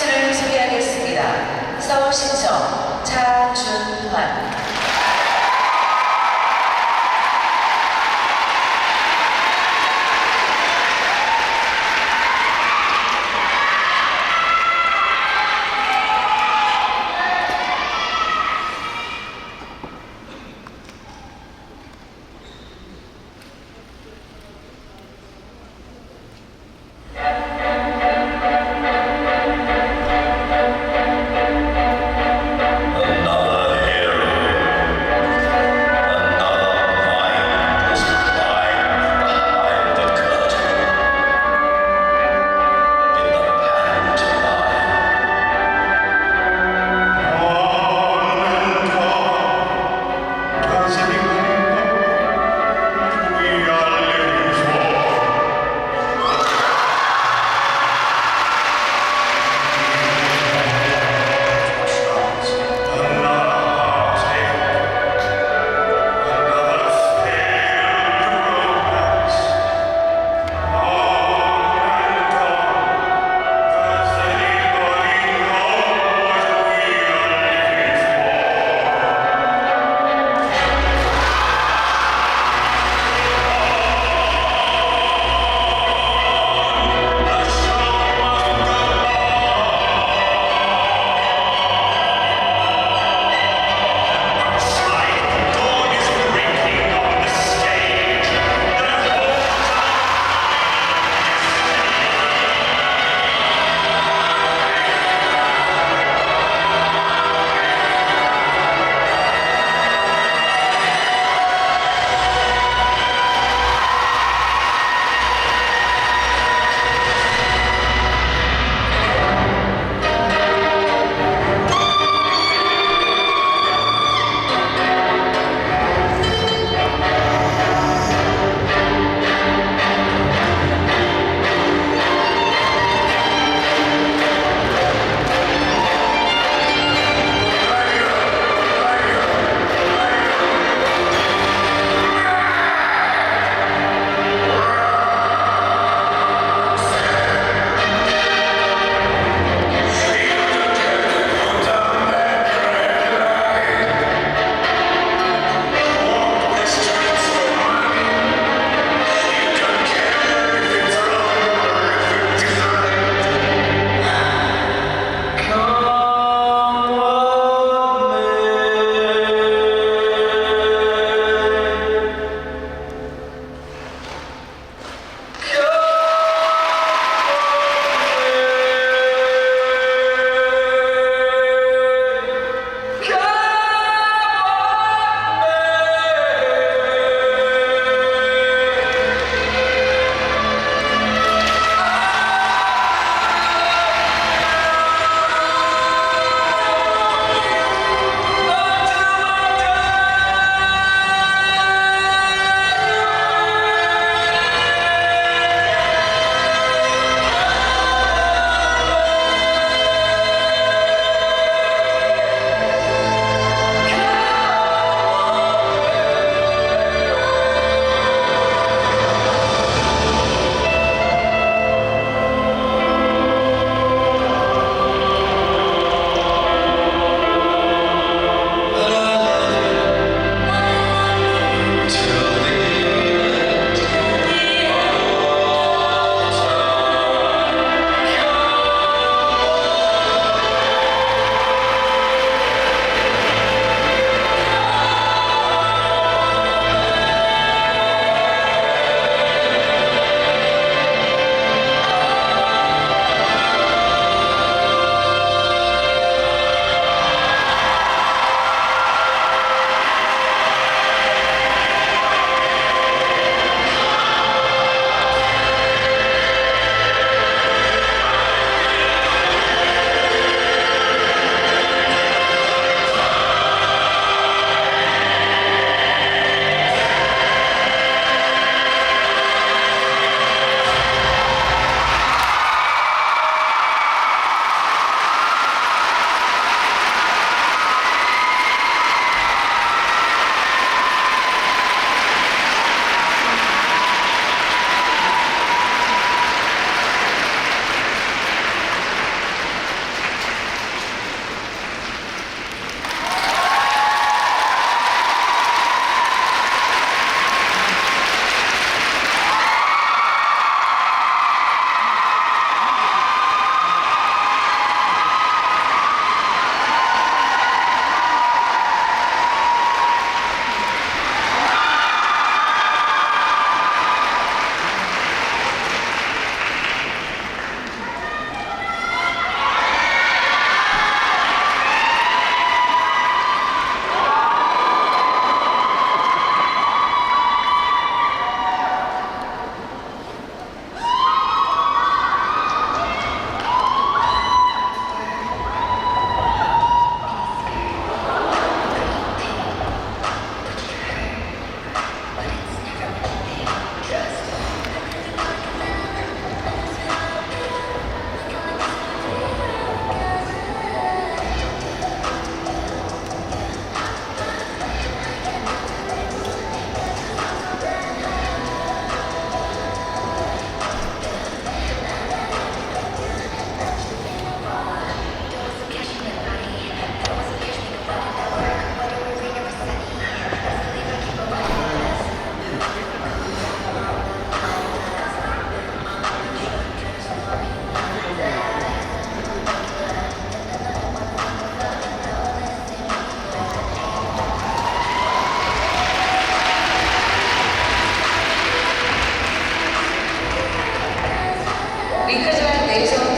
선수를 소개하겠습니다. 서울 신청 차준환. Another hero.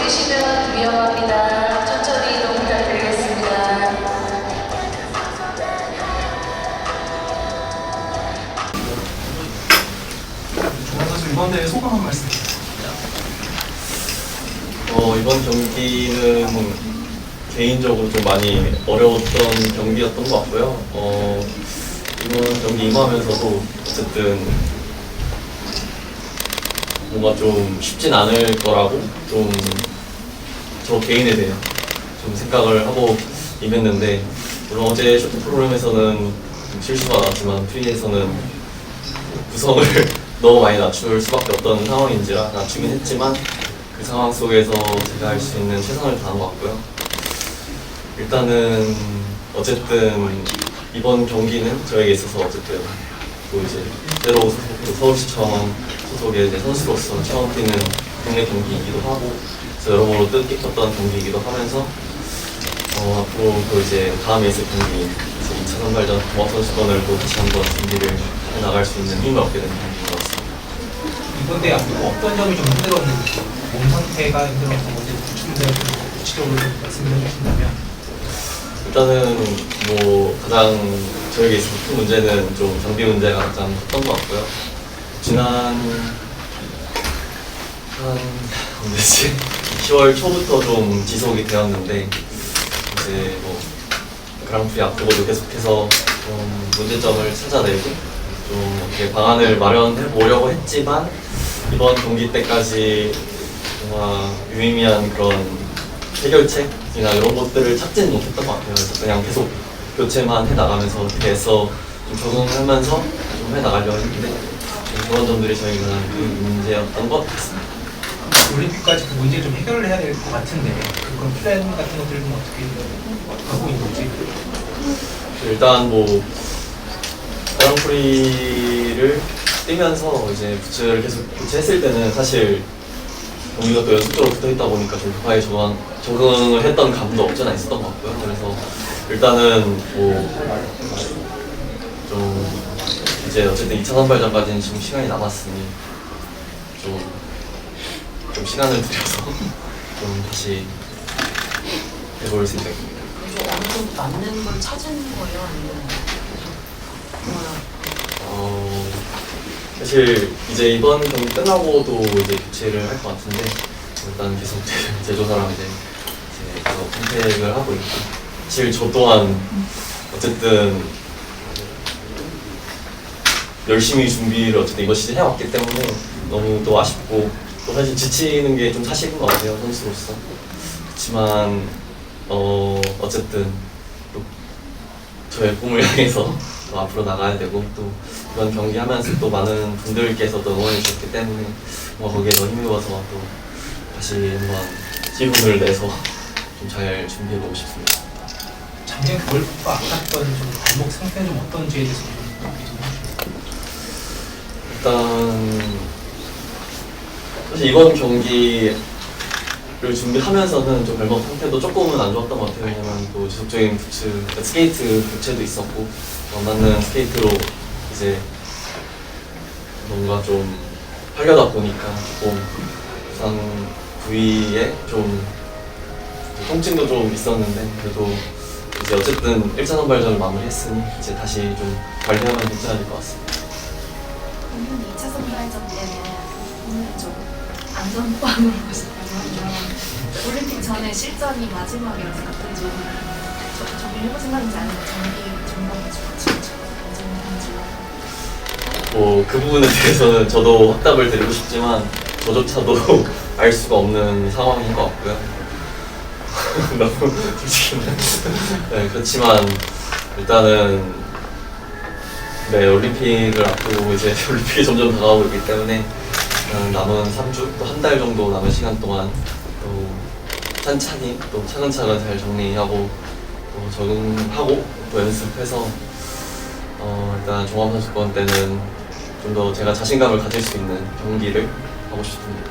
내리시면 위험합니다. 천천히 이동 부탁드리겠습니다. 조원 선수 이번 대회 소감 한 말씀 주세요. 이번 경기는 개인적으로 좀 많이 어려웠던 경기였던 것 같고요. 이번 경기 임하면서도 어쨌든 뭔가 좀 쉽진 않을 거라고 좀 저 개인에 대해 좀 생각을 하고 임했는데, 물론 어제 쇼트 프로그램에서는 좀 실수가 나왔지만 프리에서는 구성을 너무 많이 낮출 수밖에 없던 상황인지라 낮추긴 했지만 그 상황 속에서 제가 할 수 있는 최선을 다한 것 같고요. 일단은 어쨌든 이번 경기는 저에게 있어서 어쨌든 또 이제 새로 서울시청 소속의 이제 선수로서 처음 뛰는 국내 경기이기도 하고, 그래서 여러모로 뜻깊었던 경기이기도 하면서 앞으로 또 이제 다음에 있을 경기, 이제 2차 선발전 종합 선수권을 또 다시 한번 준비를 해 나갈 수 있는 힘을 얻게 된 경기인 것 같습니다. 이번 대회 앞두고 어떤 점이 좀 힘들었는지, 몸 상태가 힘들었던 건지 구체적으로 좀 말씀을 해주신다면. 일단은 뭐 가장 저에게 있어서 큰 문제는 좀 장비 문제가 가장 컸던 것 같고요. 지난 언제지? 10월 초부터 좀 지속이 되었는데, 이제 뭐 그랑프리 앞두고도 계속해서 좀 문제점을 찾아내고 좀 이렇게 방안을 마련해 보려고 했지만, 이번 경기 때까지 뭔가 유의미한 그런 해결책이나 이런 것들을 찾지는 못했던 것 같아요. 그래서 그냥 계속 교체만 해 나가면서 어떻게 해서 좀 적응하면서 좀 해 나가려고 했는데, 그런 점들이 저희 가장 큰 문제였던 것 같습니다. 올림픽까지 그 문제 좀 해결을 해야 될 것 같은데, 그런 플랜 같은 것들을 좀 어떻게 하고 있는지. 일단 뭐 그랑프리를 뛰면서 이제 부츠를 계속 교체했을 때는 사실 경기가 또 연속적으로 붙어있다 보니까 좀 급하게 적응을 했던 감도 없지 않아 있었던 것 같고요. 그래서 일단은 뭐 좀 이제 어쨌든 2차 선발전까지는 지금 시간이 남았으니 좀 시간을 들여서 좀 다시 해볼 생각입니다. 이제 어느 정도 맞는 걸 찾은 거예요? 아니면 사실 이제 이번 경기 끝나고도 이제 교체를 할 것 같은데, 일단 계속 제조사랑 이제 계속 컨택을 하고 있고, 사실 저 또한 어쨌든 열심히 준비를 어쨌든 이번 시즌 해왔기 때문에 너무 또 아쉽고, 또 사실 지치는 게 좀 사실인 것 같아요, 선수로서. 그렇지만 어쨌든 또 저의 꿈을 향해서 또 앞으로 나가야 되고, 또 이번 경기 하면서 또 많은 분들께서 또 응원해 주셨기 때문에 거기에 더 힘입어서 또 다시 한번 기분을 내서 좀 잘 준비해보고 싶습니다. 작년 겨울부터 아팠던 좀 발목 상태는 좀 어떤지에 대해서 좀 얘기 좀 해주세요. 일단 사실 이번 경기를 준비하면서는 좀 발목 상태도 조금은 안 좋았던 것 같아요. 왜냐면 또 지속적인 부츠, 스케이트 교체도 있었고, 맞는 스케이트로 이제 뭔가 좀 하려다 보니까 조금 부상 부위에 좀 통증도 좀 있었는데, 그래도 이제 어쨌든 1차 선발전을 마무리했으니 이제 다시 좀 관리하면 괜찮아질 것 같습니다. 오늘 2차 선발전 때는 오늘 좀 안전빵으로 보셨다면 올림픽 전에 실전이 마지막이어서 좀 정리해볼 생각인지 아니면 정기 전반에 좀 뭐 그 부분에 대해서는 저도 확답을 드리고 싶지만 저조차도 알 수가 없는 상황인 것 같고요. 너무 솔직히 네, 그렇지만 일단은 네, 올림픽을 앞두고 이제 올림픽이 점점 다가오고 있기 때문에 남은 3주 또 한 달 정도 남은 시간 동안 또 찬찬히 또 차근차근 잘 정리하고 또 적응하고 또 연습해서 일단 종합선수권 때는 좀 더 제가 자신감을 가질 수 있는 경기를 하고 싶습니다.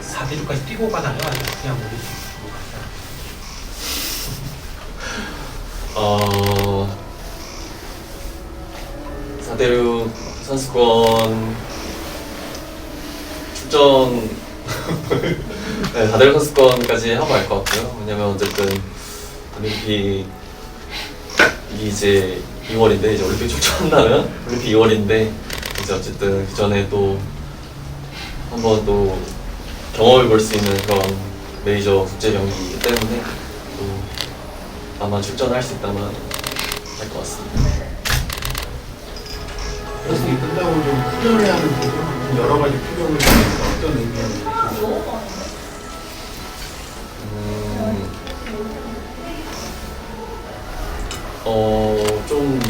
4대주까지 뛰고 가나요? 아니면 그냥 올림픽 뛰고 가나요? 4대륙 선수권 출전 네, 다들 선수권까지 하고 갈 것 같고요. 왜냐면 어쨌든 올림픽이 이제 2월인데 이제 올림픽 출전한다면 올림픽 2월인데 이제 어쨌든 그 전에 또 한번 또 경험해 볼 수 있는 그런 메이저 국제 경기이기 때문에 또 아마 출전할 수 있다면 할 것 같습니다. 선수들이 끝나고 좀 훈련을 하는 부분, 여러 가지 필요를 어떤 의미가 있나요? 좀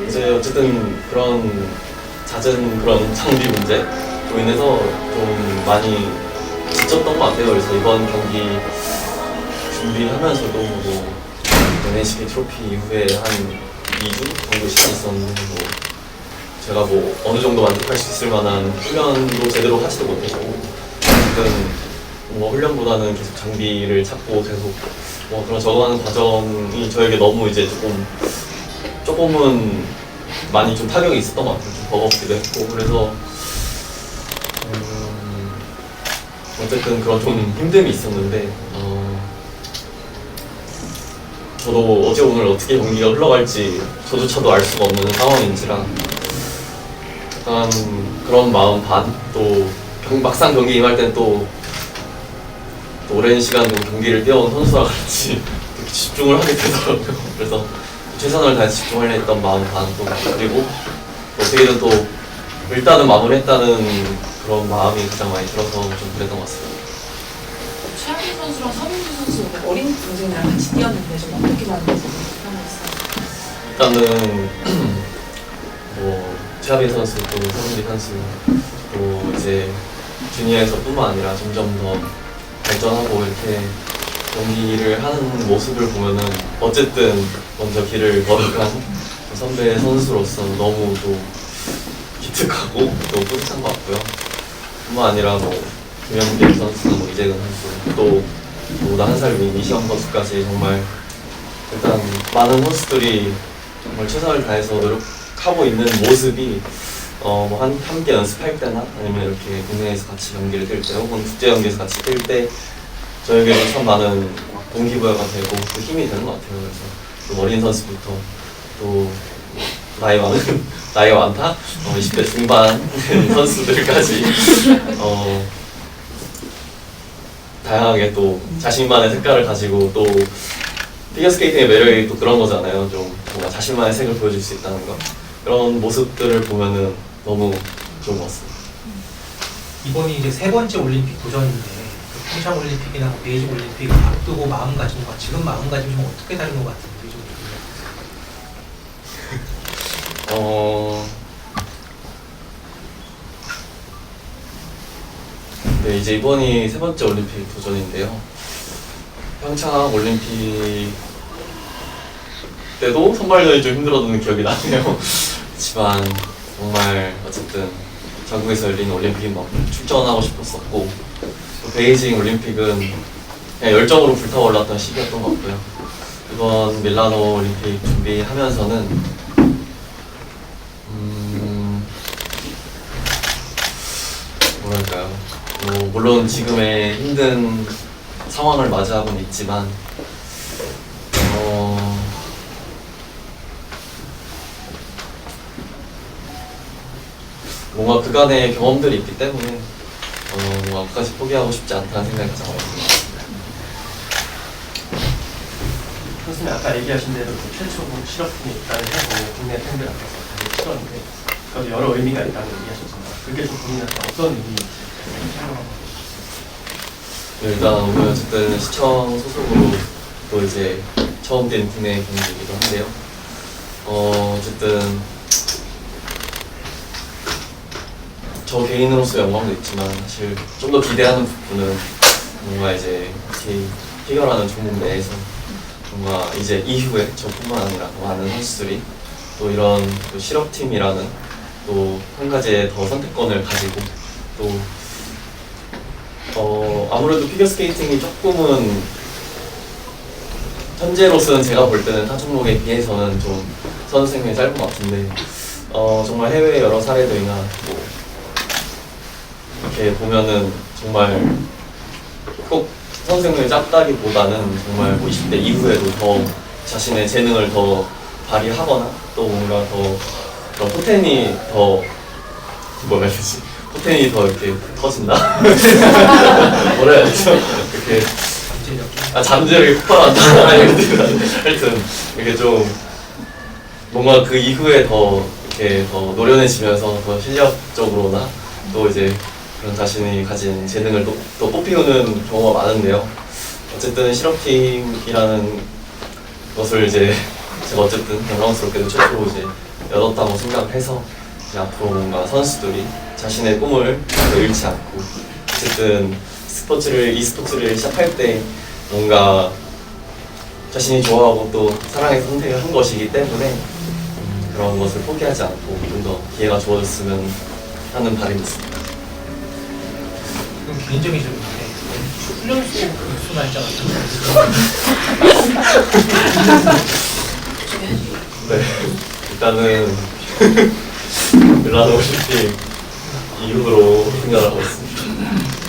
이제 어쨌든 그런 잦은 그런 장비 문제로 인해서 좀 많이 지쳤던 것 같아요. 그래서 이번 경기 준비하면서도 뭐 NHK 트로피 이후에 한 2주 정도 시간이 있었는데 뭐 제가 뭐 어느 정도 만족할 수 있을 만한 훈련도 제대로 하지도 못했고 어쨌든 뭐 훈련보다는 계속 장비를 찾고 계속 뭐 그런 적응하는 과정이 저에게 너무 이제 조금은 많이 좀 타격이 있었던 것 같아요. 좀 버겁기도 했고 그래서 어쨌든 그런 좀 힘듦이 있었는데 저도 어제 오늘 어떻게 경기가 흘러갈지 저조차도 알 수가 없는 상황인지라 약간 그런 마음 반 또 막상 경기 임할 땐 또 오랜 시간 경기를 뛰어온 선수와 같이 집중을 하게 되더라고요. 그래서 최선을 다해서 집중하려 했던 마음 반 또 그리고 어떻게든 또 일단은 마무리했다는 그런 마음이 가장 많이 들어서 좀 그랬던 것 같습니다. 최하빈 선수랑 서민주 선수 어린 동생이랑 같이 뛰었는데 좀 어떻게 봤는지 그런 거 있어요? 일단은 뭐 최하빈 선수 또 서민주 선수 또 이제 주니어에서뿐만 아니라 점점 더 발전하고 이렇게 경기를 하는 모습을 보면은 어쨌든 먼저 길을 걸어간 선배 선수로서 너무 또 기특하고 또 뿌듯한 것 같고요. 뿐만 아니라 뭐 김현길 선수나 뭐 이재근 선수 또 보다 한 살 위인 이시영 선수까지 정말 일단 많은 선수들이 정말 최선을 다해서 노력하고 있는 모습이 뭐 함께 연습할 때나 아니면 이렇게 국내에서 같이 경기를 뛸 때 혹은 국제 경기에서 같이 뛸 때 저에게도 참 많은 동기부여가 되고 또 힘이 되는 것 같아요. 그래서 또 어린 선수부터 또 나이가 많다? 20대 중반 선수들까지 다양하게 또 자신만의 색깔을 가지고 또 피겨스케이팅의 매력이 또 그런 거잖아요. 좀 뭔가 자신만의 색을 보여줄 수 있다는 거. 그런 모습들을 보면은 너무 좋은 것 같습니다. 이번이 이제 세 번째 올림픽 도전인데 그 평창 올림픽이나 베이징 올림픽 앞두고 마음가짐과 지금 마음가짐이 좀 어떻게 다른 것 같은지 좀 네, 이제 이번이 세 번째 올림픽 도전인데요. 평창 올림픽 때도 선발전이 좀 힘들었던 기억이 나네요. 하지만 정말 어쨌든 전국에서 열린 올림픽만큼 출전하고 싶었었고 또 베이징 올림픽은 그냥 열정으로 불타올랐던 시기였던 것 같고요. 이번 밀라노 올림픽 준비하면서는 뭐랄까요, 물론 지금의 힘든 상황을 맞이하고는 있지만 뭔가 그간의 경험들이 있기 때문에 아까까지 포기하고 싶지 않다는 생각이 가장 많이 듭니다. 선수님 아까 얘기하신 대로 그 최초로 실업팀이 있다는 해고 국내 팬들 앞에서 다시 치렀는데 그것도 여러 의미가 있다고 얘기하셨잖아요. 그게 좀 본인한테 어떤 의미인지 네, 일단 오늘 어쨌든 시청 소속으로 또 이제 처음 뛴 국내 경기이기도 한데요. 어쨌든 저 개인으로서 영광도 있지만 사실 좀 더 기대하는 부분은 뭔가 이제 피겨라는 종목 내에서 뭔가 이제 이후에 저뿐만 아니라 많은 선수들이 또 이런 또 실업팀이라는 또 한 가지의 더 선택권을 가지고 또 아무래도 피겨스케이팅이 조금은 현재로서는 제가 볼 때는 타 종목에 비해서는 좀 선수 생명이 짧은 것 같은데 정말 해외 여러 사례들이나 뭐 이렇게 보면은 정말 꼭 선생님을 짭다기보다는 정말 뭐 20대 이후에도 더 자신의 재능을 더 발휘하거나 또 뭔가 더 그런 포텐이 더 뭐라 해야 되지? 포텐이 더 이렇게 터진다? 뭐라 해야 되죠? 이렇게 잠재력이 폭발한다? 하여튼 이렇게 좀 뭔가 그 이후에 더 이렇게 더 노련해지면서 더 실력적으로나 또 이제 그런 자신이 가진 재능을 또 뽐피우는 경우가 많은데요. 어쨌든 실업팀이라는 것을 이제 제가 어쨌든 영광스럽게도 최초로 이제 열었다고 생각해서 이제 앞으로 뭔가 선수들이 자신의 꿈을 잃지 않고 어쨌든 e스포츠를 시작할 때 뭔가 자신이 좋아하고 또 사랑해서 선택을 한 것이기 때문에 그런 것을 포기하지 않고 좀 더 기회가 주어졌으면 하는 바람이 있습니다. 그럼 개인적인 질문인데 훈련소 급수 날짜 같은 네, 일단은 밀라노 올림픽 이후로 생각을 하고 있습니다.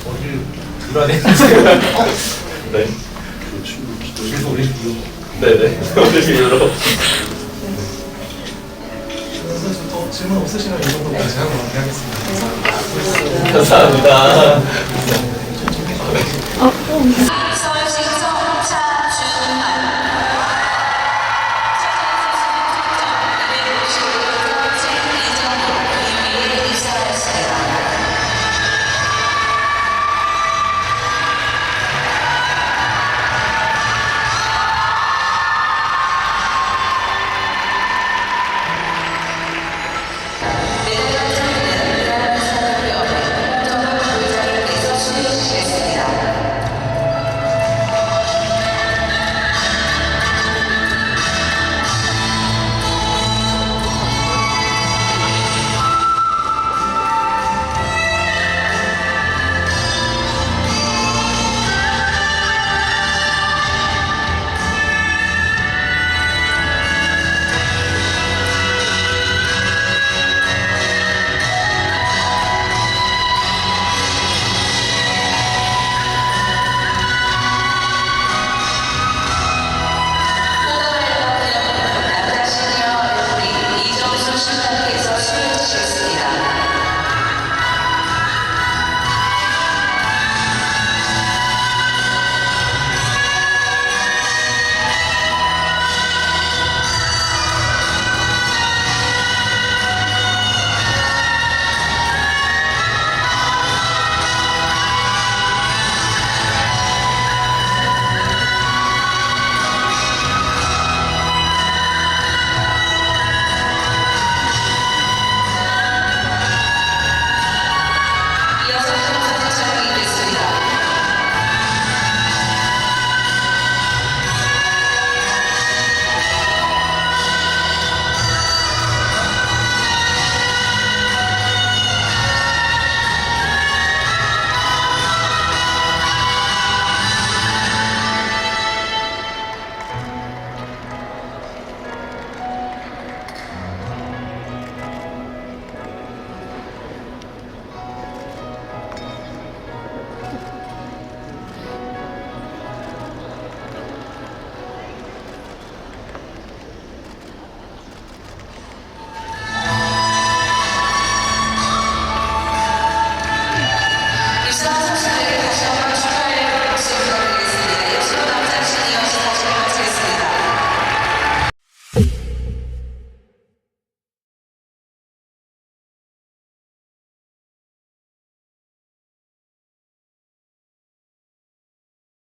어딜 들어야 되는지 네, 그래서 올림픽 이후 네네, 올림픽 이후로. 선수 더 질문 없으시면 이 정도까지 하고 마무리하겠습니다. 감사합니다.